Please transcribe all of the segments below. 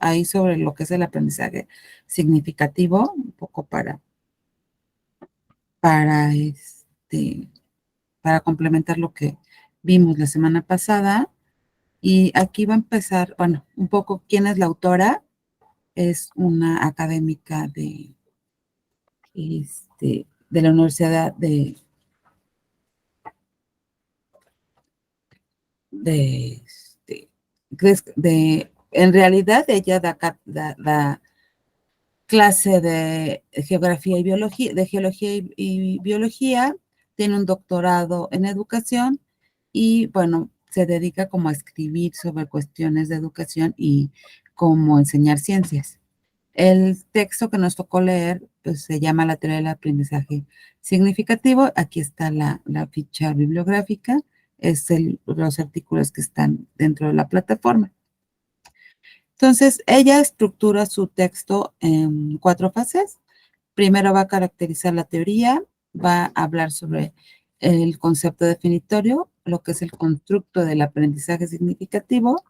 ahí sobre lo que es el aprendizaje significativo, un poco para complementar lo que vimos la semana pasada. Y aquí va a empezar, bueno, un poco quién es la autora. Es una académica de la Universidad en realidad ella da clase de geografía y biología, de geología y biología, tiene un doctorado en educación y, bueno, se dedica como a escribir sobre cuestiones de educación y cómo enseñar ciencias. El texto que nos tocó leer, pues, se llama La teoría del aprendizaje significativo. Aquí está la ficha bibliográfica, los artículos que están dentro de la plataforma. Entonces, ella estructura su texto en 4 fases. Primero va a caracterizar la teoría, va a hablar sobre el concepto definitorio, lo que es el constructo del aprendizaje significativo,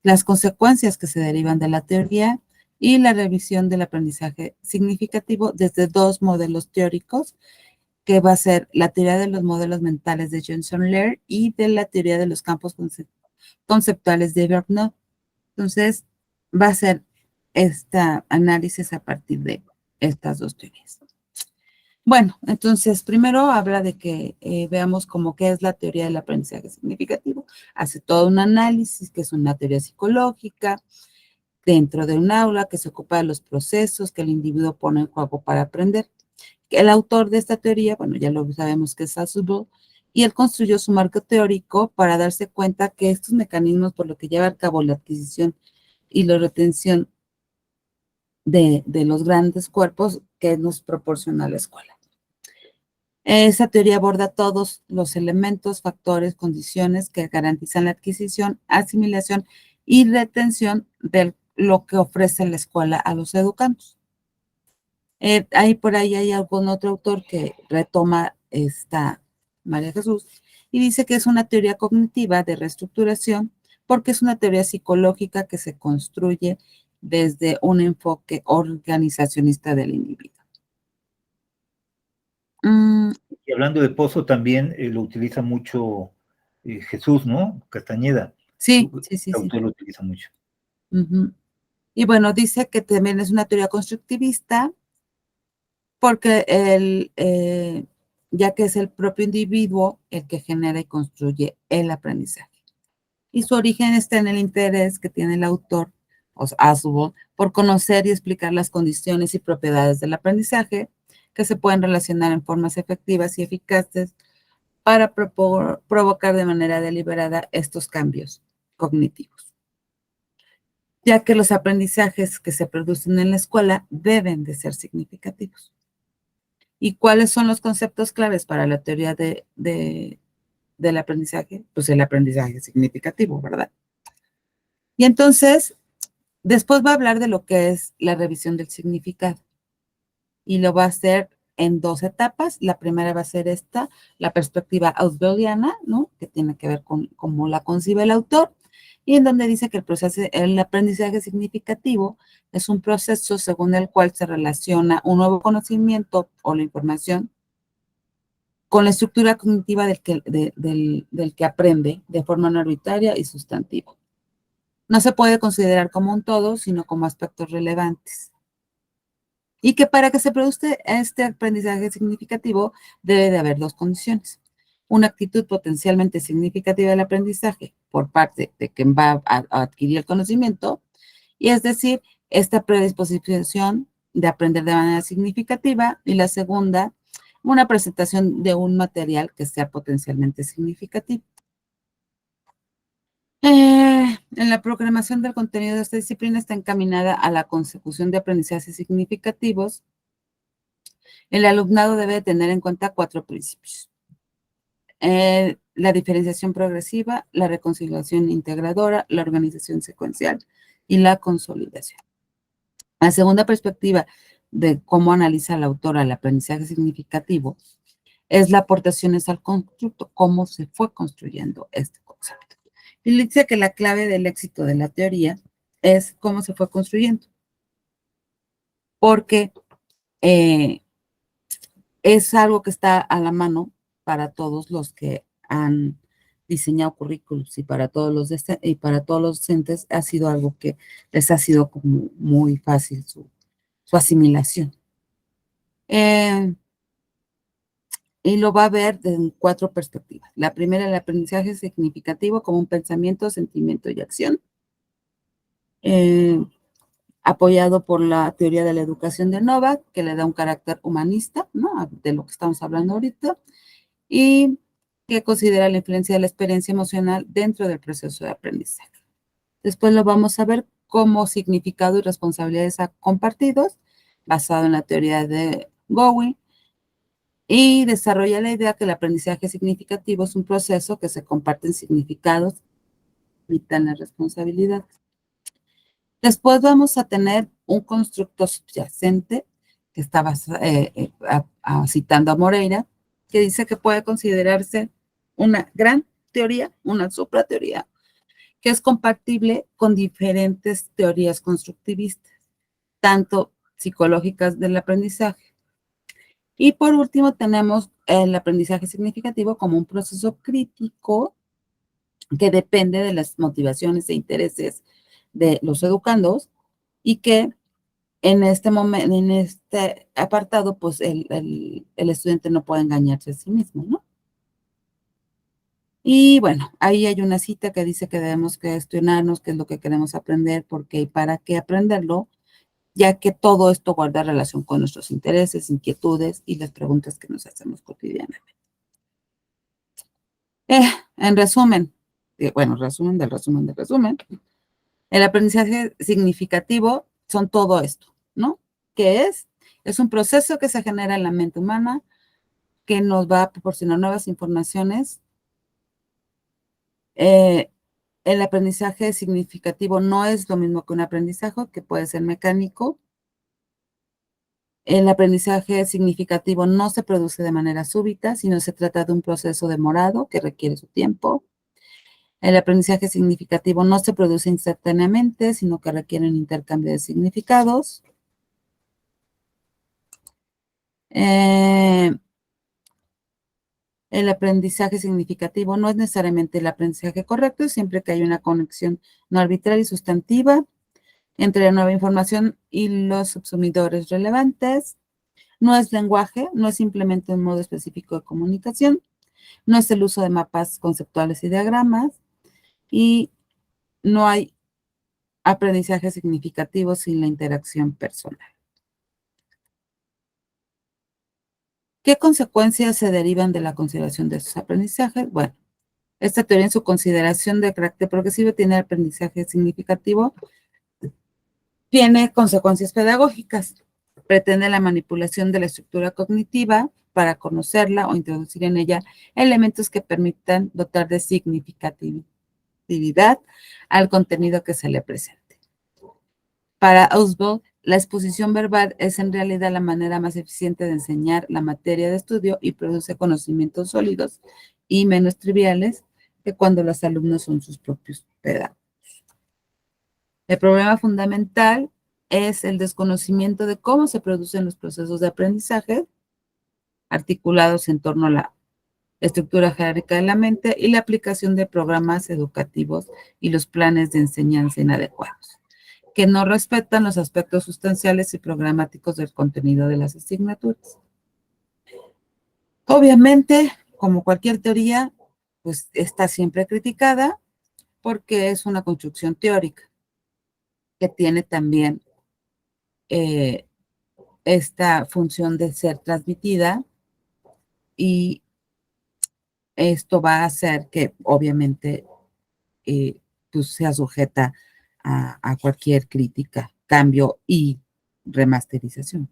las consecuencias que se derivan de la teoría y la revisión del aprendizaje significativo desde 2 modelos teóricos, que va a ser la teoría de los modelos mentales de Johnson Laird y de la teoría de los campos conceptuales de Bernoulli. Entonces, va a ser este análisis a partir de estas 2 teorías. Bueno, entonces, primero habla de que veamos como qué es la teoría del aprendizaje significativo. Hace todo un análisis, que es una teoría psicológica, dentro de un aula, que se ocupa de los procesos que el individuo pone en juego para aprender. El autor de esta teoría, bueno, ya lo sabemos que es Ausubel, y él construyó su marco teórico para darse cuenta que estos mecanismos por los que lleva a cabo la adquisición y la retención de los grandes cuerpos que nos proporciona la escuela. Esa teoría aborda todos los elementos, factores, condiciones que garantizan la adquisición, asimilación y retención de lo que ofrece la escuela a los educandos. Por ahí hay algún otro autor que retoma esta María Jesús y dice que es una teoría cognitiva de reestructuración porque es una teoría psicológica que se construye desde un enfoque organizacionista del individuo. Y hablando de Pozo, también lo utiliza mucho Jesús, ¿no? Castañeda. Sí. El autor lo utiliza mucho. Y bueno, dice que también es una teoría constructivista porque ya que es el propio individuo el que genera y construye el aprendizaje. Y su origen está en el interés que tiene el autor, Ausubel, por conocer y explicar las condiciones y propiedades del aprendizaje que se pueden relacionar en formas efectivas y eficaces para provocar de manera deliberada estos cambios cognitivos, ya que los aprendizajes que se producen en la escuela deben de ser significativos. ¿Y cuáles son los conceptos claves para la teoría del aprendizaje? Pues el aprendizaje significativo, ¿verdad? Y entonces, después va a hablar de lo que es la revisión del significado. Y lo va a hacer en 2 etapas. La primera va a ser la perspectiva ausubeliana, ¿no? Que tiene que ver con cómo la concibe el autor, y en donde dice que el aprendizaje significativo es un proceso según el cual se relaciona un nuevo conocimiento o la información con la estructura cognitiva del que aprende de forma no arbitraria y sustantiva. No se puede considerar como un todo, sino como aspectos relevantes. Y que para que se produzca este aprendizaje significativo debe de haber 2 condiciones. Una actitud potencialmente significativa del aprendizaje por parte de quien va a adquirir el conocimiento, y es decir, esta predisposición de aprender de manera significativa, y la segunda, una presentación de un material que sea potencialmente significativo. En la programación del contenido de esta disciplina está encaminada a la consecución de aprendizajes significativos. El alumnado debe tener en cuenta 4 principios. La diferenciación progresiva, la reconciliación integradora, la organización secuencial y la consolidación. La segunda perspectiva de cómo analiza la autora el aprendizaje significativo es la aportaciones al constructo, cómo se fue construyendo este concepto. Y dice que la clave del éxito de la teoría es cómo se fue construyendo, porque es algo que está a la mano para todos los que han diseñado currículos y para todos los docentes ha sido algo que les ha sido como muy fácil su asimilación. Y lo va a ver en 4 perspectivas. La primera, el aprendizaje significativo como un pensamiento, sentimiento y acción, apoyado por la teoría de la educación de Novak, que le da un carácter humanista, ¿no? De lo que estamos hablando ahorita, y que considera la influencia de la experiencia emocional dentro del proceso de aprendizaje. Después lo vamos a ver como significado y responsabilidades compartidos, basado en la teoría de Gowin, y desarrolla la idea que el aprendizaje significativo es un proceso que se comparten significados y las responsabilidades. Después vamos a tener un constructo subyacente que está citando a Moreira, que dice que puede considerarse una gran teoría, una suprateoría, que es compatible con diferentes teorías constructivistas, tanto psicológicas del aprendizaje. Y por último tenemos el aprendizaje significativo como un proceso crítico que depende de las motivaciones e intereses de los educandos y que en este momento, en este apartado, pues el estudiante no puede engañarse a sí mismo, ¿no? Y bueno, ahí hay una cita que dice que debemos cuestionarnos qué es lo que queremos aprender, por qué y para qué aprenderlo, ya que todo esto guarda relación con nuestros intereses, inquietudes y las preguntas que nos hacemos cotidianamente. En resumen, resumen del resumen del resumen, el aprendizaje significativo son todo esto, ¿no? ¿Qué es? Es un proceso que se genera en la mente humana que nos va a proporcionar nuevas informaciones. El aprendizaje significativo no es lo mismo que un aprendizaje que puede ser mecánico. El aprendizaje significativo no se produce de manera súbita, sino se trata de un proceso demorado que requiere su tiempo. El aprendizaje significativo no se produce instantáneamente, sino que requiere un intercambio de significados. El aprendizaje significativo no es necesariamente el aprendizaje correcto, siempre que hay una conexión no arbitraria y sustantiva entre la nueva información y los subsumidores relevantes. No es lenguaje, no es simplemente un modo específico de comunicación, no es el uso de mapas conceptuales y diagramas, y no hay aprendizaje significativo sin la interacción personal. ¿Qué consecuencias se derivan de la consideración de estos aprendizajes? Bueno, esta teoría en su consideración de carácter progresivo tiene aprendizaje significativo, tiene consecuencias pedagógicas, pretende la manipulación de la estructura cognitiva para conocerla o introducir en ella elementos que permitan dotar de significatividad al contenido que se le presente. Para Ausubel, la exposición verbal es en realidad la manera más eficiente de enseñar la materia de estudio y produce conocimientos sólidos y menos triviales que cuando los alumnos son sus propios pedagogos. El problema fundamental es el desconocimiento de cómo se producen los procesos de aprendizaje articulados en torno a la estructura jerárquica de la mente y la aplicación de programas educativos y los planes de enseñanza inadecuados, que no respetan los aspectos sustanciales y programáticos del contenido de las asignaturas. Obviamente, como cualquier teoría, pues está siempre criticada porque es una construcción teórica que tiene también esta función de ser transmitida y esto va a hacer que obviamente pues sea sujeta a cualquier crítica, cambio y remasterización.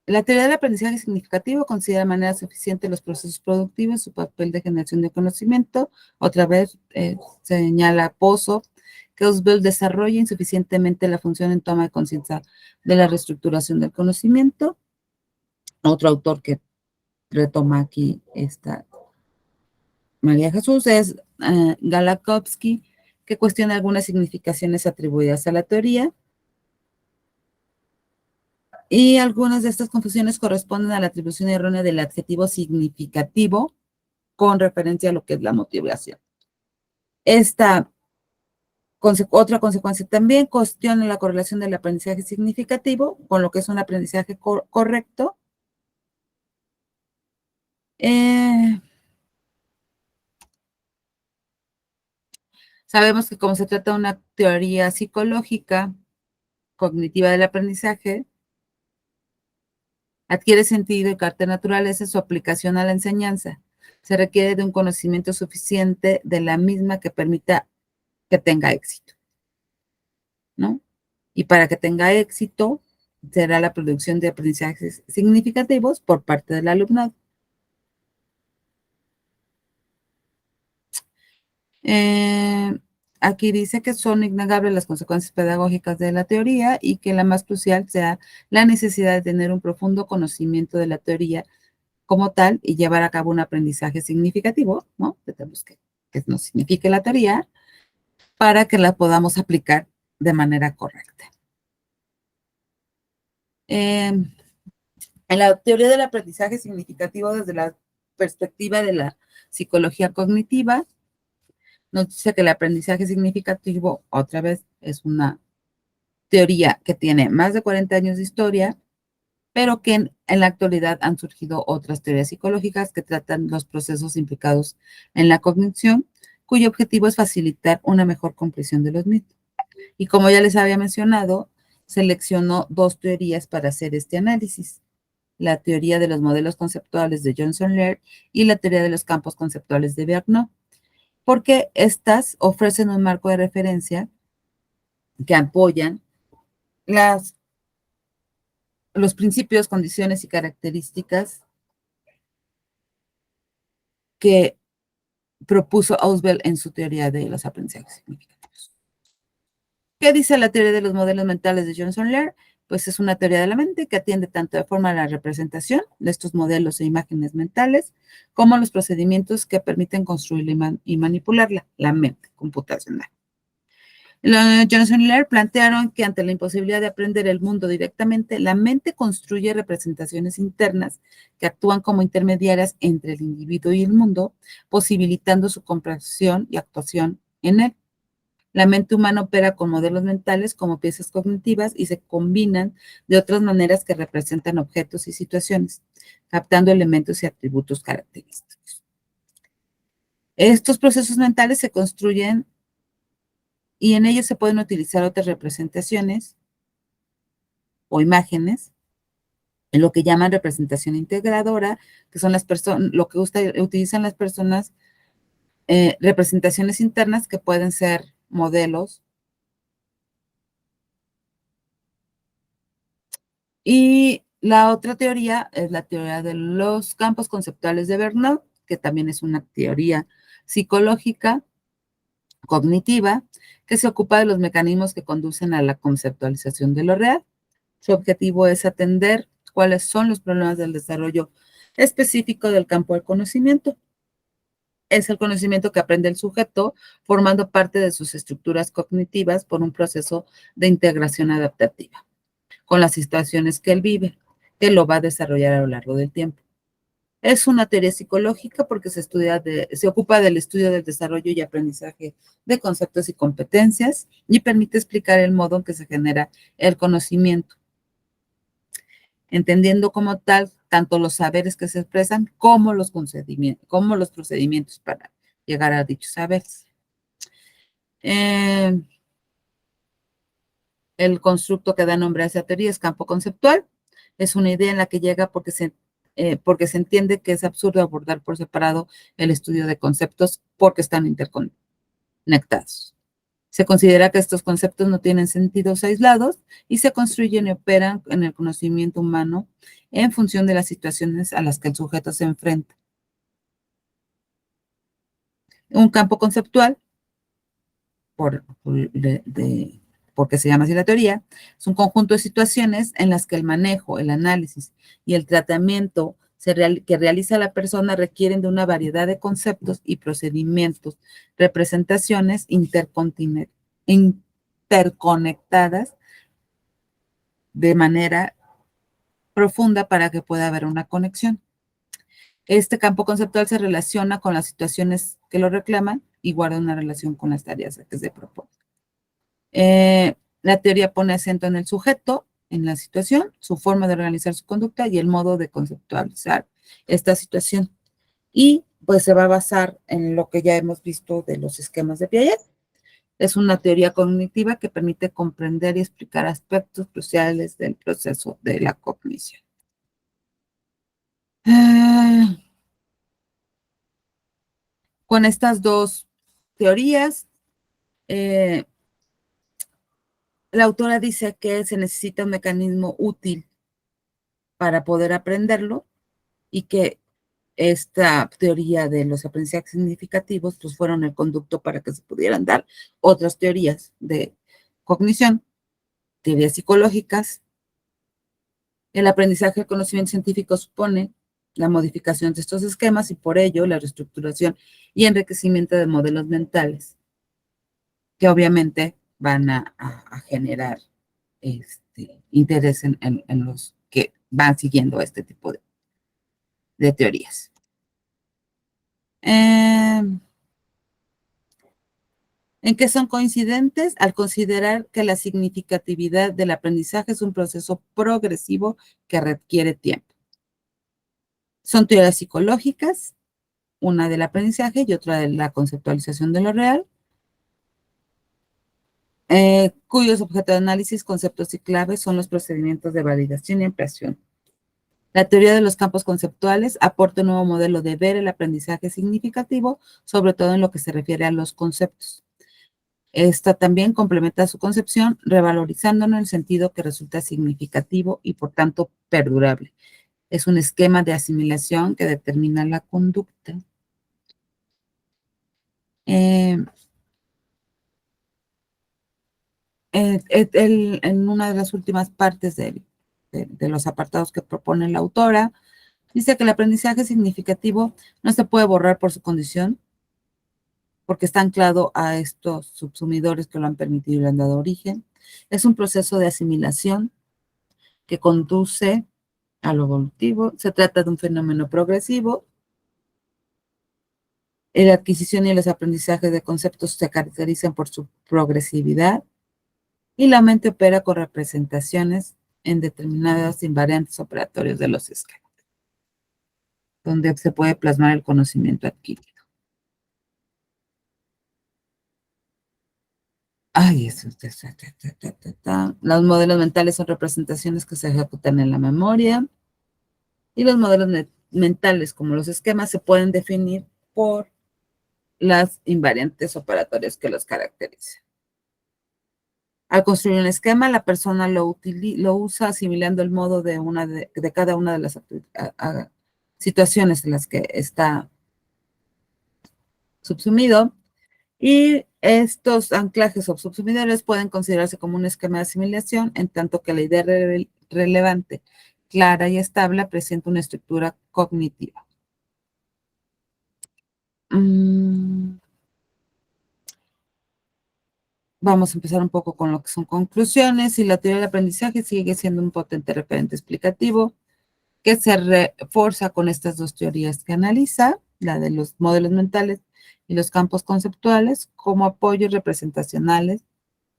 La teoría del aprendizaje significativo considera de manera suficiente los procesos productivos, su papel de generación de conocimiento. Otra vez señala Pozo que Ausubel desarrolla insuficientemente la función en toma de conciencia de la reestructuración del conocimiento. Otro autor que retoma aquí esta María Jesús es Galakowski, que cuestiona algunas significaciones atribuidas a la teoría. Y algunas de estas confusiones corresponden a la atribución errónea del adjetivo significativo con referencia a lo que es la motivación. Otra consecuencia también cuestiona la correlación del aprendizaje significativo con lo que es un aprendizaje correcto. Sabemos que como se trata de una teoría psicológica cognitiva del aprendizaje, adquiere sentido y carácter naturaleza su aplicación a la enseñanza. Se requiere de un conocimiento suficiente de la misma que permita que tenga éxito, ¿no? Y para que tenga éxito, será la producción de aprendizajes significativos por parte del alumnado. Aquí dice que son innegables las consecuencias pedagógicas de la teoría y que la más crucial sea la necesidad de tener un profundo conocimiento de la teoría como tal y llevar a cabo un aprendizaje significativo, ¿no? Tenemos que nos signifique la teoría para que la podamos aplicar de manera correcta. En la teoría del aprendizaje significativo desde la perspectiva de la psicología cognitiva, nos dice que el aprendizaje significativo, otra vez, es una teoría que tiene más de 40 años de historia, pero que en la actualidad han surgido otras teorías psicológicas que tratan los procesos implicados en la cognición, cuyo objetivo es facilitar una mejor comprensión de los mismos. Y como ya les había mencionado, seleccionó dos teorías para hacer este análisis: la teoría de los modelos conceptuales de Johnson Laird y la teoría de los campos conceptuales de Vergnaud, porque estas ofrecen un marco de referencia que apoyan los principios, condiciones y características que propuso Ausubel en su teoría de los aprendizajes significativos. ¿Qué dice la teoría de los modelos mentales de Johnson Laird? Pues es una teoría de la mente que atiende tanto de forma a la representación de estos modelos e imágenes mentales, como a los procedimientos que permiten construirla y manipularla, la mente computacional. Johnson y Laird plantearon que ante la imposibilidad de aprender el mundo directamente, la mente construye representaciones internas que actúan como intermediarias entre el individuo y el mundo, posibilitando su comprensión y actuación en él. La mente humana opera con modelos mentales como piezas cognitivas y se combinan de otras maneras que representan objetos y situaciones, captando elementos y atributos característicos. Estos procesos mentales se construyen y en ellos se pueden utilizar otras representaciones o imágenes, en lo que llaman representación integradora, que son lo que utilizan las personas, representaciones internas que pueden ser modelos. Y la otra teoría es la teoría de los campos conceptuales de Vergnaud, que también es una teoría psicológica cognitiva que se ocupa de los mecanismos que conducen a la conceptualización de lo real. Su objetivo es atender cuáles son los problemas del desarrollo específico del campo del conocimiento. Es el conocimiento que aprende el sujeto, formando parte de sus estructuras cognitivas por un proceso de integración adaptativa con las situaciones que él vive, que lo va a desarrollar a lo largo del tiempo. Es una teoría psicológica porque se ocupa del estudio del desarrollo y aprendizaje de conceptos y competencias y permite explicar el modo en que se genera el conocimiento, entendiendo como tal tanto los saberes que se expresan como los procedimientos para llegar a dichos saberes. El constructo que da nombre a esa teoría es campo conceptual. Es una idea en la que llega porque se entiende que es absurdo abordar por separado el estudio de conceptos porque están interconectados. Se considera que estos conceptos no tienen sentidos aislados y se construyen y operan en el conocimiento humano en función de las situaciones a las que el sujeto se enfrenta. Un campo conceptual, porque se llama así la teoría, es un conjunto de situaciones en las que el manejo, el análisis y el tratamiento que realiza la persona requieren de una variedad de conceptos y procedimientos, representaciones interconectadas de manera profunda para que pueda haber una conexión. Este campo conceptual se relaciona con las situaciones que lo reclaman y guarda una relación con las tareas que se proponen. La teoría pone acento en el sujeto, en la situación, su forma de organizar su conducta y el modo de conceptualizar esta situación. Y pues se va a basar en lo que ya hemos visto de los esquemas de Piaget. Es una teoría cognitiva que permite comprender y explicar aspectos cruciales del proceso de la cognición. Con estas dos teorías, la autora dice que se necesita un mecanismo útil para poder aprenderlo y que esta teoría de los aprendizajes significativos pues fueron el conducto para que se pudieran dar otras teorías de cognición, teorías psicológicas. El aprendizaje del conocimiento científico supone la modificación de estos esquemas y por ello la reestructuración y enriquecimiento de modelos mentales que obviamente van a generar interés en los que van siguiendo este tipo de teorías. ¿En qué son coincidentes? Al considerar que la significatividad del aprendizaje es un proceso progresivo que requiere tiempo. Son teorías psicológicas, una del aprendizaje y otra de la conceptualización de lo real, cuyos objetos de análisis, conceptos y claves son los procedimientos de validación y ampliación. La teoría de los campos conceptuales aporta un nuevo modelo de ver el aprendizaje significativo, sobre todo en lo que se refiere a los conceptos. Esta también complementa su concepción, revalorizándonos en el sentido que resulta significativo y por tanto perdurable. Es un esquema de asimilación que determina la conducta. En una de las últimas partes de los apartados que propone la autora, dice que el aprendizaje significativo no se puede borrar por su condición, porque está anclado a estos subsumidores que lo han permitido y le han dado origen. Es un proceso de asimilación que conduce a lo evolutivo. Se trata de un fenómeno progresivo. La adquisición y los aprendizajes de conceptos se caracterizan por su progresividad y la mente opera con representaciones en determinadas invariantes operatorios de los esquemas, donde se puede plasmar el conocimiento adquirido. Ay, eso. Los modelos mentales son representaciones que se ejecutan en la memoria y los modelos mentales, como los esquemas, se pueden definir por las invariantes operatorias que los caracterizan. Al construir un esquema, la persona lo usa asimilando el modo de cada una de las situaciones en las que está subsumido, y estos anclajes o subsumidores pueden considerarse como un esquema de asimilación, en tanto que la idea relevante, clara y estable presenta una estructura cognitiva. Vamos a empezar un poco con lo que son conclusiones. Y la teoría del aprendizaje sigue siendo un potente referente explicativo que se reforza con estas dos teorías que analiza, la de los modelos mentales y los campos conceptuales, como apoyos representacionales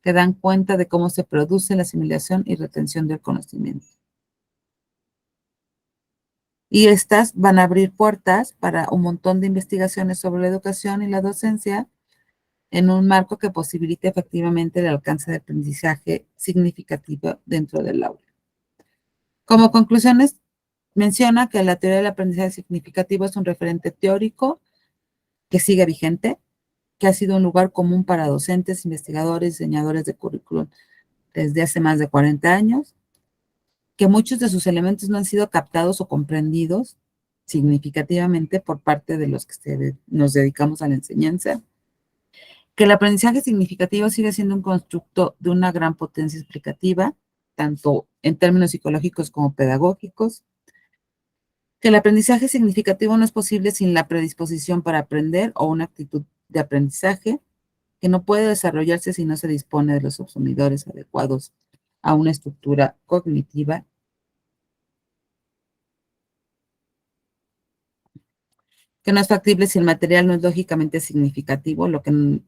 que dan cuenta de cómo se produce la asimilación y retención del conocimiento. Y estas van a abrir puertas para un montón de investigaciones sobre la educación y la docencia en un marco que posibilite efectivamente el alcance de aprendizaje significativo dentro del aula. Como conclusiones, menciona que la teoría del aprendizaje significativo es un referente teórico que sigue vigente, que ha sido un lugar común para docentes, investigadores, diseñadores de currículum desde hace más de 40 años, que muchos de sus elementos no han sido captados o comprendidos significativamente por parte de los que nos dedicamos a la enseñanza, que el aprendizaje significativo sigue siendo un constructo de una gran potencia explicativa, tanto en términos psicológicos como pedagógicos, Que el aprendizaje significativo no es posible sin la predisposición para aprender o una actitud de aprendizaje, que no puede desarrollarse si no se dispone de los consumidores adecuados a una estructura cognitiva. Que no es factible si el material no es lógicamente significativo, lo que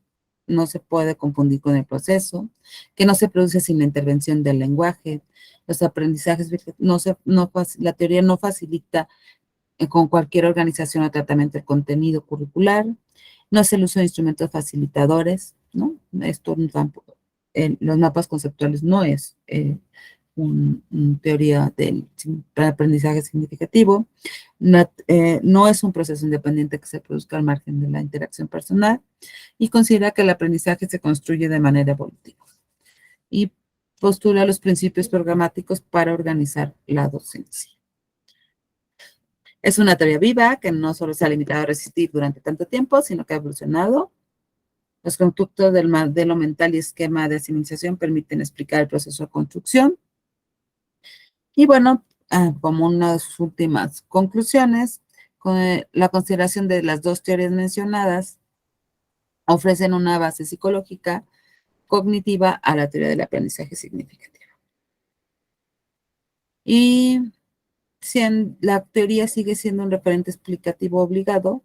no se puede confundir con el proceso, que no se produce sin la intervención del lenguaje, los aprendizajes, la teoría no facilita con cualquier organización o tratamiento del contenido curricular, no es el uso de instrumentos facilitadores, ¿no? Esto tampoco, los mapas conceptuales no es una teoría del aprendizaje significativo, no es un proceso independiente que se produzca al margen de la interacción personal y considera que el aprendizaje se construye de manera evolutiva y postula los principios programáticos para organizar la docencia. Es una teoría viva que no solo se ha limitado a resistir durante tanto tiempo, sino que ha evolucionado. Los constructos del modelo mental y esquema de asimilización permiten explicar el proceso de construcción. Y bueno, como una de sus últimas conclusiones, con la consideración de las dos teorías mencionadas ofrecen una base psicológica cognitiva a la teoría del aprendizaje significativo. Y la teoría sigue siendo un referente explicativo obligado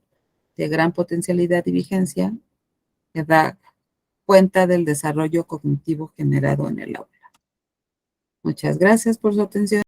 de gran potencialidad y vigencia que da cuenta del desarrollo cognitivo generado en el aula. Muchas gracias por su atención.